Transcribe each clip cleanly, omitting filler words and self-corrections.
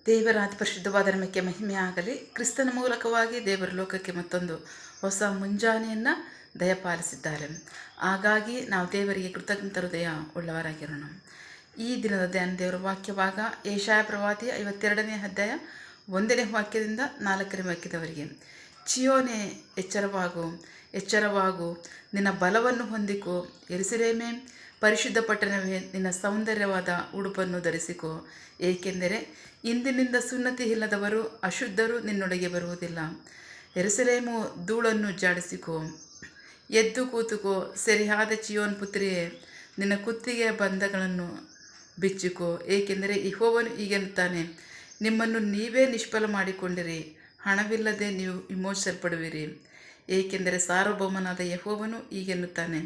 ದೇವರ ಅತಿ ಪರಿಶುದ್ಧವಾದ ನಾಮಕ್ಕೆ ಮಹಿಮೆ ಆಗಲಿ. ಕ್ರಿಸ್ತನ ಮೂಲಕವಾಗಿ ದೇವರ ಲೋಕಕ್ಕೆ ಮತ್ತೊಂದು ಹೊಸ ಮುಂಜಾನೆಯನ್ನು ದಯಪಾಲಿಸಿದ್ದಾರೆ. ಹಾಗಾಗಿ ನಾವು ದೇವರಿಗೆ ಕೃತಜ್ಞತ ಹೃದಯ ಉಳ್ಳವರಾಗಿರೋಣ. ಈ ದಿನದ ಧ್ಯಾನ ದೇವರ ವಾಕ್ಯವಾಗ ಯೆಶಾಯ ಪ್ರವಾದಿ 52ನೇ ಅಧ್ಯಾಯ 1ನೇ ವಾಕ್ಯದಿಂದ 4ನೇ ವಾಕ್ಯದವರೆಗೆ. ಚಿಯೋನೆ, ಎಚ್ಚರವಾಗು, ಎಚ್ಚರವಾಗು, ನಿನ್ನ ಬಲವನ್ನು ಹೊಂದಿಕೋ. ಯೆರೂಸಲೇಮೇ, ಪರಿಶುದ್ಧ ಪಟ್ಟಣವೇ, ನಿನ್ನ ಸೌಂದರ್ಯವಾದ ಉಡುಪನ್ನು ಧರಿಸಿಕೋ. ಏಕೆಂದರೆ ಇಂದಿನಿಂದ ಸುನ್ನತಿ ಇಲ್ಲದವರು ಅಶುದ್ಧರು ನಿನ್ನೊಳಗೆ ಬರುವುದಿಲ್ಲ. ಯೆರೂಸಲೇಮು, ಧೂಳನ್ನು ಜಾಡಿಸಿಕೋ, ಎದ್ದು ಕೂತುಕೋ. ಸೆರೆಯಾದ ಚಿಯೋನ್ ಪುತ್ರಿಯೇ, ನಿನ್ನ ಕುತ್ತಿಗೆಯ ಬಂಧಗಳನ್ನು ಬಿಚ್ಚಿಕೋ. ಏಕೆಂದರೆ ಯೆಹೋವನು ಹೀಗೆನ್ನುತ್ತಾನೆ, ನಿಮ್ಮನ್ನು ನೀವೇ ನಿಷ್ಫಲ ಮಾಡಿಕೊಂಡಿರಿ, ಹಣವಿಲ್ಲದೆ ನೀವು ವಿಮೋಚಿಸಲ್ಪಡುವಿರಿ. ಏಕೆಂದರೆ ಸಾರ್ವಭೌಮನಾದ ಯೆಹೋವನು ಹೀಗೆನ್ನುತ್ತಾನೆ,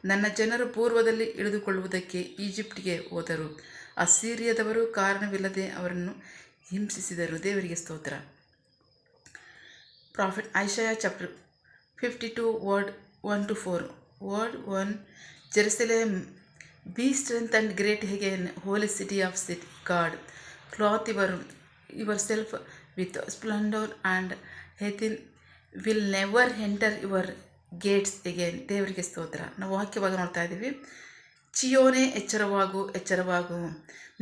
ನನ್ನ ಜನರು ಪೂರ್ವದಲ್ಲಿ ಇಳಿದುಕೊಳ್ಳುವುದಕ್ಕೆ ಈಜಿಪ್ಟಿಗೆ ಹೋದರು. ಅಸ್ಸೀರಿಯದವರು ಕಾರಣವಿಲ್ಲದೆ ಅವರನ್ನು ಹಿಂಸಿಸಿದರು. ದೇವರಿಗೆ ಸ್ತೋತ್ರ. Prophet Isaiah chapter 52 word 1-4. Word 1. Jerusalem, be strengthened great again, holy city of God. Clothe yourself with splendor, and heathen will never enter your gates again. ದೇವರಿಗೆ ಸ್ತೋತ್ರ. ನಾವು ವಾಕ್ಯವಾಗಿ ನೋಡ್ತಾ ಇದ್ದೀವಿ. ಚಿಯೋನೆ, ಎಚ್ಚರವಾಗು, ಎಚ್ಚರವಾಗು,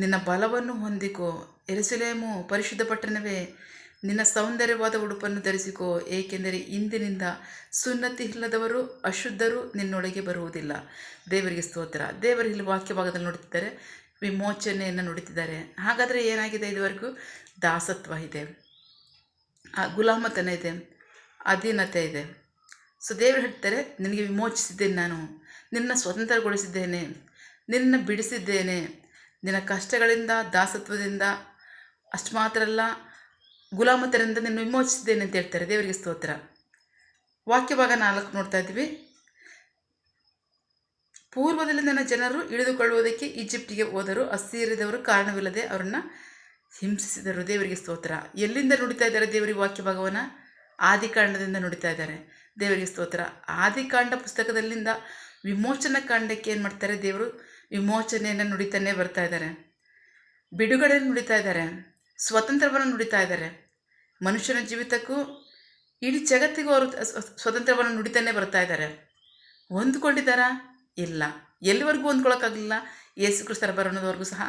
ನಿನ್ನ ಬಲವನ್ನು ಹೊಂದಿಕೋ. ಯೆರೂಸಲೇಮು, ಪರಿಶುದ್ಧ ಪಟ್ಟಣವೇ, ನಿನ್ನ ಸೌಂದರ್ಯವಾದ ಉಡುಪನ್ನು ಧರಿಸಿಕೋ. ಏಕೆಂದರೆ ಇಂದಿನಿಂದ ಸುನ್ನತಿ ಇಲ್ಲದವರು ಅಶುದ್ಧರು ನಿನ್ನೊಳಗೆ ಬರುವುದಿಲ್ಲ. ದೇವರಿಗೆ ಸ್ತೋತ್ರ. ದೇವರು ಇಲ್ಲಿ ವಾಕ್ಯಭಾಗದಲ್ಲಿ ನೋಡುತ್ತಿದ್ದಾರೆ, ವಿಮೋಚನೆಯನ್ನು ನುಡಿತಿದ್ದಾರೆ. ಹಾಗಾದರೆ ಏನಾಗಿದೆ? ಇದುವರೆಗೂ ದಾಸತ್ವ ಇದೆ, ಗುಲಾಮತನ ಇದೆ, ಅಧೀನತೆ ಇದೆ. ಸೊ ದೇವರು ಹೇಳ್ತಾರೆ, ನಿನಗೆ ವಿಮೋಚಿಸಿದ್ದೇನೆ, ನಾನು ನಿನ್ನ ಸ್ವತಂತ್ರಗೊಳಿಸಿದ್ದೇನೆ, ನಿನ್ನ ಬಿಡಿಸಿದ್ದೇನೆ, ನಿನ್ನ ಕಷ್ಟಗಳಿಂದ, ದಾಸತ್ವದಿಂದ, ಅಷ್ಟು ಮಾತ್ರ ಅಲ್ಲ, ಗುಲಾಮತನದಿಂದ ನಿನ್ನ ವಿಮೋಚಿಸಿದ್ದೇನೆ ಅಂತ ಹೇಳ್ತಾರೆ. ದೇವರಿಗೆ ಸ್ತೋತ್ರ. ವಾಕ್ಯಭಾಗ 4 ನೋಡ್ತಾ ಇದ್ವಿ. ಪೂರ್ವದಲ್ಲಿ ನನ್ನ ಜನರು ಇಳಿದುಕೊಳ್ಳುವುದಕ್ಕೆ ಈಜಿಪ್ಟಿಗೆ ಹೋದರು. ಅಸ್ಸೀರಿಯದವರು ಕಾರಣವಿಲ್ಲದೆ ಅವರನ್ನು ಹಿಂಸಿಸಿದರು. ದೇವರಿಗೆ ಸ್ತೋತ್ರ. ಎಲ್ಲಿಂದ ನುಡಿತಾ ಇದ್ದಾರೆ ದೇವರಿಗೆ ವಾಕ್ಯಭಾಗವನ್ನು? ಆದಿಕಾಂಡದಿಂದ ನುಡಿತಾ ಇದ್ದಾರೆ. ದೇವರಿಗೆ ಸ್ತೋತ್ರ. ಆದಿಕಾಂಡ ಪುಸ್ತಕದಲ್ಲಿಂದ ವಿಮೋಚನಾ ಕಾಂಡಕ್ಕೆ ಏನು ಮಾಡ್ತಾರೆ? ದೇವರು ವಿಮೋಚನೆಯನ್ನು ನುಡಿತಾನೆ ಬರ್ತಾ ಇದ್ದಾರೆ, ಬಿಡುಗಡೆಯನ್ನು ನುಡಿತಾ ಇದ್ದಾರೆ, ಸ್ವತಂತ್ರವನ್ನು ನುಡಿತಾ ಇದ್ದಾರೆ. ಮನುಷ್ಯನ ಜೀವಿತಕ್ಕೂ ಇಡೀ ಜಗತ್ತಿಗೂ ಅವರು ಸ್ವತಂತ್ರವನ್ನು ನುಡಿತಾನೆ ಬರ್ತಾ ಇದ್ದಾರೆ. ಹೊಂದ್ಕೊಂಡಿದ್ದಾರಾ? ಇಲ್ಲ. ಎಲ್ಲಿವರೆಗೂ ಹೊಂದ್ಕೊಳ್ಳೋಕ್ಕಾಗಲಿಲ್ಲ? ಯೇಸು ಕ್ರಿಸ್ತರ ಬರೋಣದವರೆಗೂ ಸಹ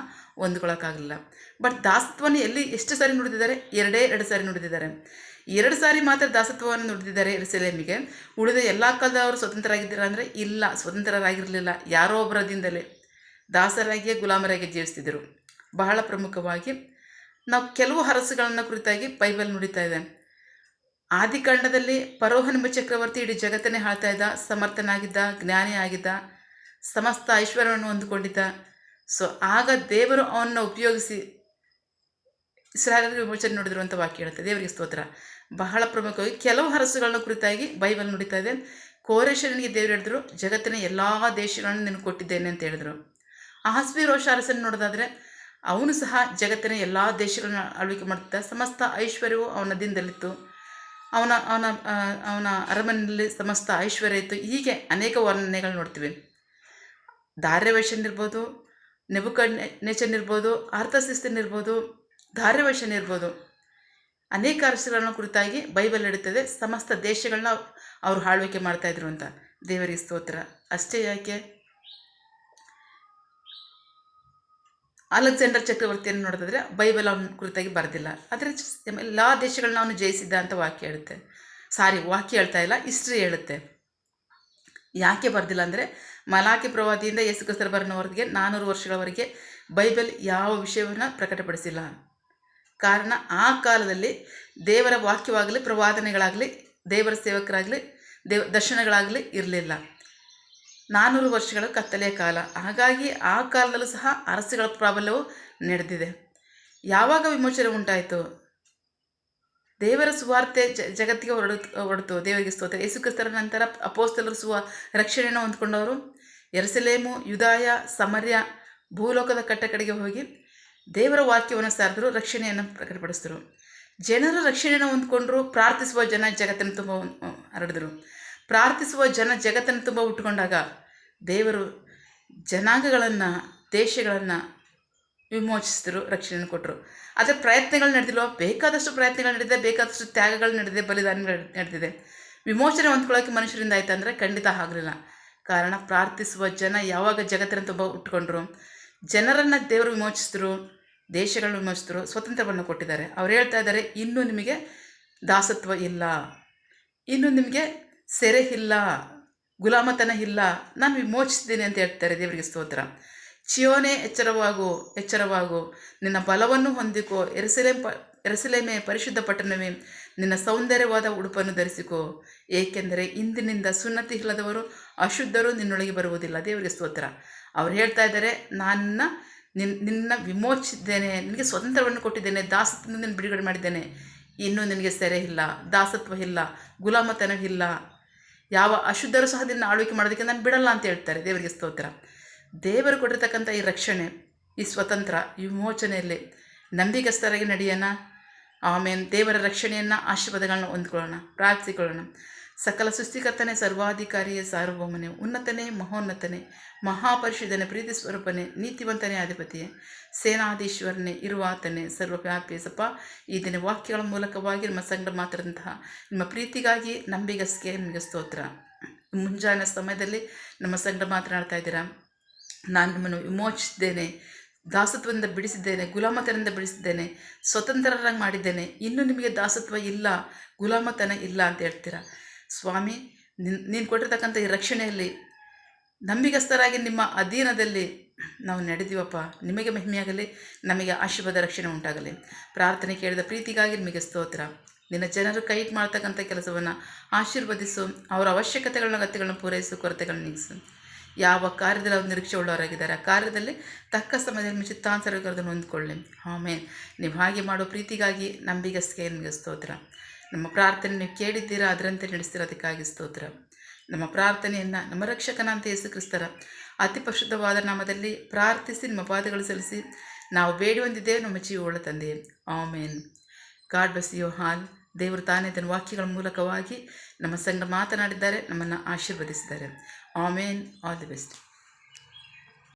ಹೊಂದ್ಕೊಳ್ಳೋಕ್ಕಾಗಲಿಲ್ಲ. ಬಟ್ ದಾಸತ್ವವನ್ನು ಎಷ್ಟು ಸಾರಿ ನುಡಿದಿದ್ದಾರೆ? 2 ಸಾರಿ ನುಡಿದಿದ್ದಾರೆ. 2 ಸಾರಿ ಮಾತ್ರ ದಾಸತ್ವವನ್ನು ನುಡಿದಿದ್ದಾರೆ ಯೆರೂಸಲೇಮಿಗೆ. ಉಳಿದ ಎಲ್ಲ ಕಾಲದವರು ಸ್ವತಂತ್ರರಾಗಿದ್ದೀರಾ ಅಂದರೆ ಇಲ್ಲ, ಸ್ವತಂತ್ರರಾಗಿರಲಿಲ್ಲ. ಯಾರೋ ಒಬ್ಬರದಿಂದಲೇ ದಾಸರಾಗಿಯೇ ಗುಲಾಮರಾಗಿ ಜೀವಿಸ್ತಿದ್ದರು. ಬಹಳ ಪ್ರಮುಖವಾಗಿ ನಾವು ಕೆಲವು ಅರಸುಗಳನ್ನು ಕುರಿತಾಗಿ ಬೈಬಲ್ ನುಡಿತಾ ಇದೆ. ಆದಿಕಾಂಡದಲ್ಲಿ ಫರೋಹನೆಂಬ ಚಕ್ರವರ್ತಿ ಇಡೀ ಜಗತ್ತನ್ನೇ ಆಳ್ತಾ ಇದ್ದ, ಸಮರ್ಥನಾಗಿದ್ದ, ಜ್ಞಾನಿ ಆಗಿದ್ದ, ಸಮಸ್ತ ಐಶ್ವರ್ಯವನ್ನು ಹೊಂದಿಕೊಂಡಿದ್ದ. ಸೊ ಆಗ ದೇವರು ಅವನ್ನ ಉಪಯೋಗಿಸಿ ಇಸ್ರಾಯೇಲರ ವಿಮೋಚನೆ ನುಡಿದ್ರು ಅಂತ ವಾಕ್ಯ ಹೇಳುತ್ತೆ. ದೇವರಿಗೆ ಸ್ತೋತ್ರ. ಬಹಳ ಪ್ರಮುಖವಾಗಿ ಕೆಲವು ಅರಸುಗಳನ್ನ ಕುರಿತಾಗಿ ಬೈಬಲ್ ನುಡಿತಾ ಇದೆ. ಕೋರೆಷನಿಗೆ ದೇವರು ಹೇಳಿದ್ರು, ಜಗತ್ತಿನ ಎಲ್ಲ ದೇಶಗಳನ್ನು ನಿನಗೆ ಕೊಟ್ಟಿದ್ದೇನೆ ಅಂತ ಹೇಳಿದ್ರು. ಅಹಸ್ವೇರೋಷ ಅರಸನ್ನು ನೋಡೋದಾದರೆ ಅವನು ಸಹ ಜಗತ್ತಿನ ಎಲ್ಲ ದೇಶಗಳನ್ನ ಆಳ್ವಿಕೆ ಮಾಡ್ತಿದ್ದ. ಸಮಸ್ತ ಐಶ್ವರ್ಯವು ಅವನ ದಿನದಲ್ಲಿತ್ತು. ಅವನ ಅವನ ಅವನ ಅರಮನೆಯಲ್ಲಿ ಸಮಸ್ತ ಐಶ್ವರ್ಯ ಇತ್ತು. ಹೀಗೆ ಅನೇಕ ವರ್ಣನೆಗಳು ನೋಡ್ತೀವಿ. ದಾರ್ಯವೇಷನಿರ್ಬೋದು, ನೆಬೂಕದ್ನೆಚ್ಚರನಿರ್ಬೋದು, ಅರ್ತಷಸ್ತನಿರ್ಬೋದು, ದಾರ್ಯವೇಷನಿರ್ಬೋದು, ಅನೇಕ ಅರಸುಗಳನ್ನ ಕುರಿತಾಗಿ ಬೈಬಲ್ ಹೇಳುತ್ತದೆ. ಸಮಸ್ತ ದೇಶಗಳನ್ನ ಅವರು ಆಳ್ವಿಕೆ ಮಾಡ್ತಾಯಿದ್ರು ಅಂತ. ದೇವರಿಗೆ ಸ್ತೋತ್ರ. ಅಷ್ಟೇ ಯಾಕೆ, ಅಲೆಕ್ಸಾಂಡರ್ ಚಕ್ರವರ್ತಿಯನ್ನು ನೋಡಿದ್ರೆ ಬೈಬಲ್ ಅವನ ಕುರಿತಾಗಿ ಬರೆದಿಲ್ಲ. ಆದರೆ ಎಲ್ಲ ದೇಶಗಳನ್ನ ಅವನು ಜಯಿಸಿದ್ದ ಅಂತ ವಾಕ್ಯ ಹೇಳುತ್ತೆ. ವಾಕ್ಯ ಹೇಳ್ತಾ ಇಲ್ಲ, ಹಿಸ್ಟ್ರಿ ಹೇಳುತ್ತೆ. ಯಾಕೆ ಬರೆದಿಲ್ಲ ಅಂದರೆ, ಮಲಾಕಿ ಪ್ರವಾದಿಯಿಂದ ಯೇಸು ಕ್ರಿಸ್ತರ ಬರೋವರೆಗೆ 400 ವರ್ಷಗಳವರೆಗೆ ಬೈಬಲ್ ಯಾವ ವಿಷಯವನ್ನು ಪ್ರಕಟಪಡಿಸಿಲ್ಲ. ಕಾರಣ, ಆ ಕಾಲದಲ್ಲಿ ದೇವರ ವಾಕ್ಯವಾಗಲಿ, ಪ್ರವಾದನೆಗಳಾಗಲಿ, ದೇವರ ಸೇವಕರಾಗಲಿ, ದರ್ಶನಗಳಾಗಲಿ ಇರಲಿಲ್ಲ. 400 ವರ್ಷಗಳ ಕತ್ತಲೆಯ ಕಾಲ. ಹಾಗಾಗಿ ಆ ಕಾಲದಲ್ಲೂ ಸಹ ಅರಸುಗಳ ಪ್ರಾಬಲ್ಯವು ನಡೆದಿದೆ. ಯಾವಾಗ ವಿಮೋಚನೆ ಉಂಟಾಯಿತು? ದೇವರ ಸುವಾರ್ತೆ ಜಗತ್ತಿಗೆ ಹೊರಡ್ತು. ದೇವರಿಗೆ ಸ್ತೋತ್ರ. ಯೇಸು ಕ್ರಿಸ್ತರ ನಂತರ ಅಪೊಸ್ತಲರು ರಕ್ಷಣೆಯನ್ನು ಹೊಂದ್ಕೊಂಡವರು ಯೆರೂಸಲೇಮು, ಯೂದಾಯ, ಸಮರ್ಯ, ಭೂಲೋಕದ ಕಟ್ಟಕಡೆಗೆ ಹೋಗಿ ದೇವರ ವಾಕ್ಯವನ್ನು ಸಾರಿದ್ರು, ರಕ್ಷಣೆಯನ್ನು ಪ್ರಕಟಪಡಿಸಿದ್ರು. ಜನರು ರಕ್ಷಣೆಯನ್ನು ಹೊಂದ್ಕೊಂಡ್ರು. ಪ್ರಾರ್ಥಿಸುವ ಜನ ಜಗತ್ತನ್ನು ತುಂಬ ಹರಡಿದ್ರು. ಪ್ರಾರ್ಥಿಸುವ ಜನ ಜಗತ್ತನ್ನು ತುಂಬ ಉಟ್ಕೊಂಡಾಗ ದೇವರು ಜನಾಂಗಗಳನ್ನು, ದೇಶಗಳನ್ನು ವಿಮೋಚಿಸಿದರು, ರಕ್ಷಣೆಯನ್ನು ಕೊಟ್ಟರು. ಆದರೆ ಪ್ರಯತ್ನಗಳು ನಡೆದಿಲ್ವ? ಬೇಕಾದಷ್ಟು ಪ್ರಯತ್ನಗಳು ನಡೆದಿದೆ, ಬೇಕಾದಷ್ಟು ತ್ಯಾಗಗಳು ನಡೆದಿದೆ, ಬಲಿದಾನಗಳು ನಡೆದಿದೆ. ವಿಮೋಚನೆ ಹೊಂದ್ಕೊಳ್ಳೋಕ್ಕೆ ಮನುಷ್ಯರಿಂದ ಆಯ್ತು ಅಂದರೆ ಖಂಡಿತ ಆಗಲಿಲ್ಲ. ಕಾರಣ ಪ್ರಾರ್ಥಿಸುವ ಜನ ಯಾವಾಗ ಜಗತ್ತಿನ ತುಂಬ ಉಟ್ಕೊಂಡ್ರು, ಜನರನ್ನು ದೇವರು ವಿಮೋಚಿಸಿದ್ರು, ದೇಶಗಳನ್ನು ವಿಮೋಚಿಸಿದ್ರು, ಸ್ವತಂತ್ರವನ್ನು ಕೊಟ್ಟಿದ್ದಾರೆ. ಅವ್ರು ಹೇಳ್ತಾ ಇದ್ದಾರೆ, ಇನ್ನೂ ನಿಮಗೆ ದಾಸತ್ವ ಇಲ್ಲ, ಇನ್ನು ನಿಮಗೆ ಸೆರೆ ಇಲ್ಲ, ಗುಲಾಮತನ ಇಲ್ಲ, ನಾನು ವಿಮೋಚಿಸಿದ್ದೀನಿ ಅಂತ ಹೇಳ್ತಾರೆ. ದೇವರಿಗೆ ಸ್ತೋತ್ರ. ಚಿಯೋನೇ ಎಚ್ಚರವಾಗು, ನಿನ್ನ ಬಲವನ್ನು ಹೊಂದಿಕೋ. ಎರುಸಲೇಮೇ ಪರಿಶುದ್ಧ ಪಟ್ಟಣವೇ, ನಿನ್ನ ಸೌಂದರ್ಯವಾದ ಉಡುಪನ್ನು ಧರಿಸಿಕೋ. ಏಕೆಂದರೆ ಇಂದಿನಿಂದ ಸುನ್ನತಿ ಇಲ್ಲದವರು ಅಶುದ್ಧರು ನಿನ್ನೊಳಗೆ ಬರುವುದಿಲ್ಲ. ದೇವರಿಗೆ ಸ್ತೋತ್ರ. ಅವ್ರು ಹೇಳ್ತಾ ಇದ್ದಾರೆ, ನಿನ್ನ ವಿಮೋಚಿಸಿದ್ದೇನೆ, ನಿನಗೆ ಸ್ವತಂತ್ರವನ್ನು ಕೊಟ್ಟಿದ್ದೇನೆ, ದಾಸತ್ವದಿಂದ ನಿನ್ನ ಬಿಡುಗಡೆ ಮಾಡಿದ್ದೇನೆ. ಇನ್ನೂ ನಿನಗೆ ಸೆರೆ ಇಲ್ಲ, ದಾಸತ್ವ ಇಲ್ಲ, ಗುಲಾಮತನವಿಲ್ಲ. ಯಾವ ಅಶುದ್ಧರು ಸಹ ನಿನ್ನ ಆಳ್ವಿಕೆ ಮಾಡೋದಕ್ಕೆ ನಾನು ಬಿಡಲ್ಲ ಅಂತ ಹೇಳ್ತಾರೆ. ದೇವರಿಗೆ ಸ್ತೋತ್ರ. ದೇವರು ಕೊಟ್ಟಿರ್ತಕ್ಕಂಥ ಈ ರಕ್ಷಣೆ, ಈ ಸ್ವತಂತ್ರ, ಈ ವಿಮೋಚನೆಯಲ್ಲಿ ನಂಬಿಗಸ್ತರಾಗಿ ನಡೆಯೋಣ. ಆಮೇಲೆ ದೇವರ ರಕ್ಷಣೆಯನ್ನು, ಆಶೀರ್ವಾದಗಳನ್ನ ಹೊಂದ್ಕೊಳ್ಳೋಣ, ಪ್ರಾರ್ಥಿಕೊಳ್ಳೋಣ. ಸಕಲ ಸೃಷ್ಟಿಕರ್ತನೇ, ಸರ್ವಾಧಿಕಾರಿಯೇ, ಸಾರ್ವಭೌಮನೇ, ಉನ್ನತನೇ, ಮಹೋನ್ನತನೇ, ಮಹಾಪರಿಶುದ್ಧನೇ, ಪ್ರೀತಿ ಸ್ವರೂಪನೇ, ನೀತಿವಂತನೇ, ಅಧಿಪತಿಯೇ, ಸೇನಾಧೀಶ್ವರನೇ, ಇರುವಾತನೇ, ಸರ್ವವ್ಯಾಪಿ ಸಪ. ಈ ದಿನ ವಾಕ್ಯಗಳ ಮೂಲಕವಾಗಿ ನಿಮ್ಮ ಸಂಗಡ ಮಾತಾಡಿದಂತಹ ನಿಮ್ಮ ಪ್ರೀತಿಗಾಗಿ ನಂಬಿಗಸ್ಗೆ ನಿಮಗೆ ಸ್ತೋತ್ರ. ಮುಂಜಾನೆ ಸಮಯದಲ್ಲಿ ನಮ್ಮ ಸಂಗಡ ಮಾತನಾಡ್ತಾ ಇದ್ದೀರಾ. ನಾನು ನಿಮ್ಮನ್ನು ವಿಮೋಚಿಸಿದ್ದೇನೆ, ದಾಸತ್ವದಿಂದ ಬಿಡಿಸಿದ್ದೇನೆ, ಗುಲಾಮತನದಿಂದ ಬಿಡಿಸಿದ್ದೇನೆ, ಸ್ವತಂತ್ರರಾಗಿ ಮಾಡಿದ್ದೇನೆ. ಇನ್ನೂ ನಿಮಗೆ ದಾಸತ್ವ ಇಲ್ಲ, ಗುಲಾಮತನ ಇಲ್ಲ ಅಂತ ಹೇಳ್ತೀರಾ. ಸ್ವಾಮಿ, ನೀನು ಕೊಟ್ಟಿರ್ತಕ್ಕಂಥ ಈ ರಕ್ಷಣೆಯಲ್ಲಿ ನಂಬಿಗಸ್ತರಾಗಿ ನಿಮ್ಮ ಅಧೀನದಲ್ಲಿ ನಾವು ನಡೆದೀವಪ್ಪ. ನಿಮಗೆ ಮಹಿಮೆಯಾಗಲಿ, ನಮಗೆ ಆಶೀರ್ವಾದ, ರಕ್ಷಣೆ ಉಂಟಾಗಲಿ. ಪ್ರಾರ್ಥನೆ ಕೇಳಿದ ಪ್ರೀತಿಗಾಗಿ ನಿಮಗೆ ಸ್ತೋತ್ರ. ನಿನ್ನ ಜನರು ಕೈ ಮಾಡ್ತಕ್ಕಂಥ ಕೆಲಸವನ್ನು ಆಶೀರ್ವದಿಸು. ಅವರ ಅವಶ್ಯಕತೆಗಳನ್ನ, ಅಗತ್ಯಗಳನ್ನು ಪೂರೈಸು, ಕೊರತೆಗಳನ್ನು ನೀಗಿಸು. ಯಾವ ಕಾರ್ಯದಲ್ಲಿ ಅವರು ನಿರೀಕ್ಷೆ ಉಳ್ಳವರಾಗಿದ್ದಾರೆ, ಆ ಕಾರ್ಯದಲ್ಲಿ ತಕ್ಕ ಸಮಯದಲ್ಲಿ ನಿಮ್ಮ ಚಿತ್ತಾನುಸಾರಗಳನ್ನು ಹೊಂದ್ಕೊಳ್ಳಿ. ಆಮೇಲೆ ನೀವು ಹಾಗೆ ಮಾಡೋ ಪ್ರೀತಿಗಾಗಿ ನಂಬಿಗಸ್ಗೆ ನಿಮಗೆ ಸ್ತೋತ್ರ. ನಮ್ಮ ಪ್ರಾರ್ಥನೆ ನೀವು ಕೇಳಿದ್ದೀರಾ, ಅದರಂತೆ ನಡೆಸ್ತಿರೋದಕ್ಕಾಗಿ ಸ್ತೋತ್ರ. ನಮ್ಮ ಪ್ರಾರ್ಥನೆಯನ್ನು ನಮ್ಮ ರಕ್ಷಕನಾಂತ ಯೇಸು ಕ್ರಿಸ್ತರ ಅತಿ ಪರಿಶುದ್ಧವಾದ ನಾಮದಲ್ಲಿ ಪ್ರಾರ್ಥಿಸಿ ನಿಮ್ಮ ಪಾದಗಳು ಸಲ್ಲಿಸಿ ನಾವು ಬೇಡಿ ಹೊಂದಿದ್ದೇವೆ ನಮ್ಮ ಜೀವವುಳ್ಳ ತಂದೆಯೇ. Amen. God bless you all. ದೇವರು ತಾನೇ ತನ್ನ ವಾಕ್ಯಗಳ ಮೂಲಕವಾಗಿ ನಮ್ಮ ಸಂಗಡ ಮಾತನಾಡಿದ್ದಾರೆ, ನಮ್ಮನ್ನು ಆಶೀರ್ವದಿಸಿದ್ದಾರೆ. ಆಮೇನ್. All the best.